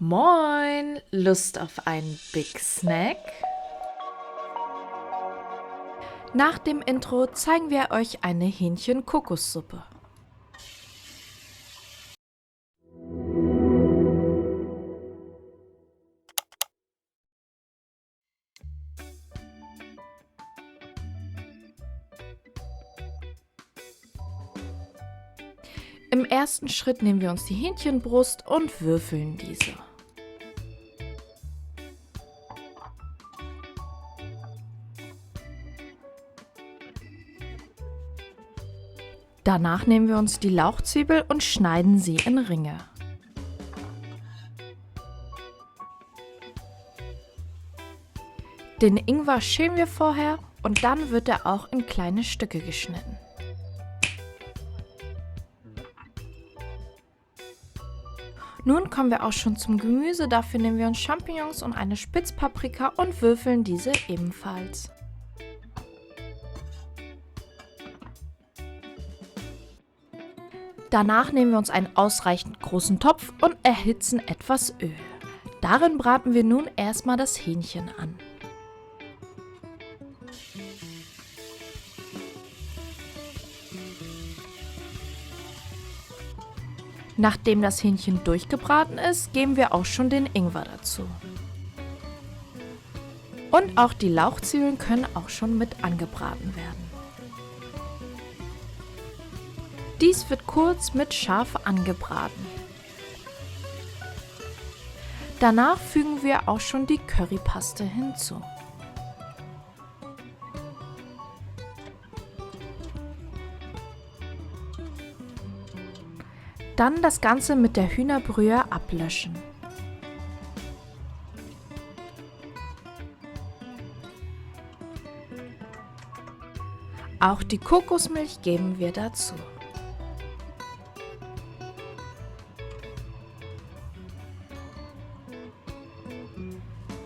Moin! Lust auf einen Big Snack? Nach dem Intro zeigen wir euch eine Hähnchen-Kokossuppe. Im ersten Schritt nehmen wir uns die Hähnchenbrust und würfeln diese. Danach nehmen wir uns die Lauchzwiebel und schneiden sie in Ringe. Den Ingwer schälen wir vorher und dann wird er auch in kleine Stücke geschnitten. Nun kommen wir auch schon zum Gemüse, dafür nehmen wir uns Champignons und eine Spitzpaprika und würfeln diese ebenfalls. Danach nehmen wir uns einen ausreichend großen Topf und erhitzen etwas Öl. Darin braten wir nun erstmal das Hähnchen an. Nachdem das Hähnchen durchgebraten ist, geben wir auch schon den Ingwer dazu. Und auch die Lauchzwiebeln können auch schon mit angebraten werden. Dies wird kurz mit scharf angebraten. Danach fügen wir auch schon die Currypaste hinzu. Dann das Ganze mit der Hühnerbrühe ablöschen. Auch die Kokosmilch geben wir dazu.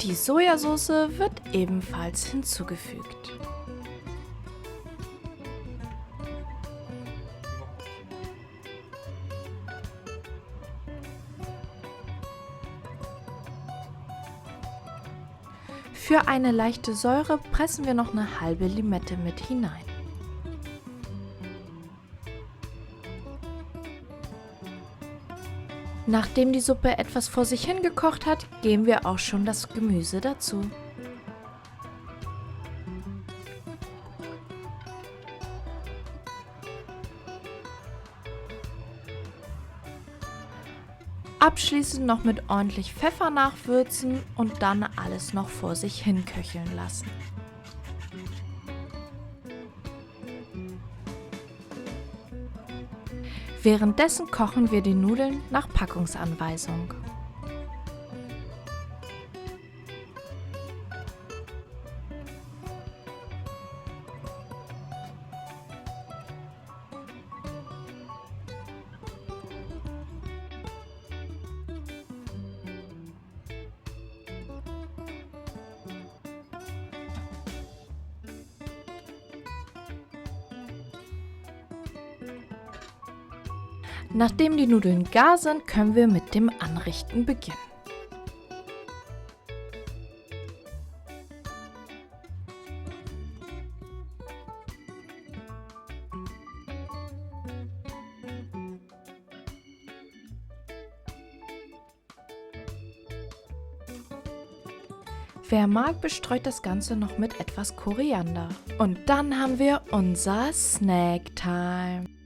Die Sojasauce wird ebenfalls hinzugefügt. Für eine leichte Säure pressen wir noch eine halbe Limette mit hinein. Nachdem die Suppe etwas vor sich hingekocht hat, geben wir auch schon das Gemüse dazu. Abschließend noch mit ordentlich Pfeffer nachwürzen und dann alles noch vor sich hin köcheln lassen. Währenddessen kochen wir die Nudeln nach Packungsanweisung. Nachdem die Nudeln gar sind, können wir mit dem Anrichten beginnen. Wer mag, bestreut das Ganze noch mit etwas Koriander. Und dann haben wir unser Snack-Time.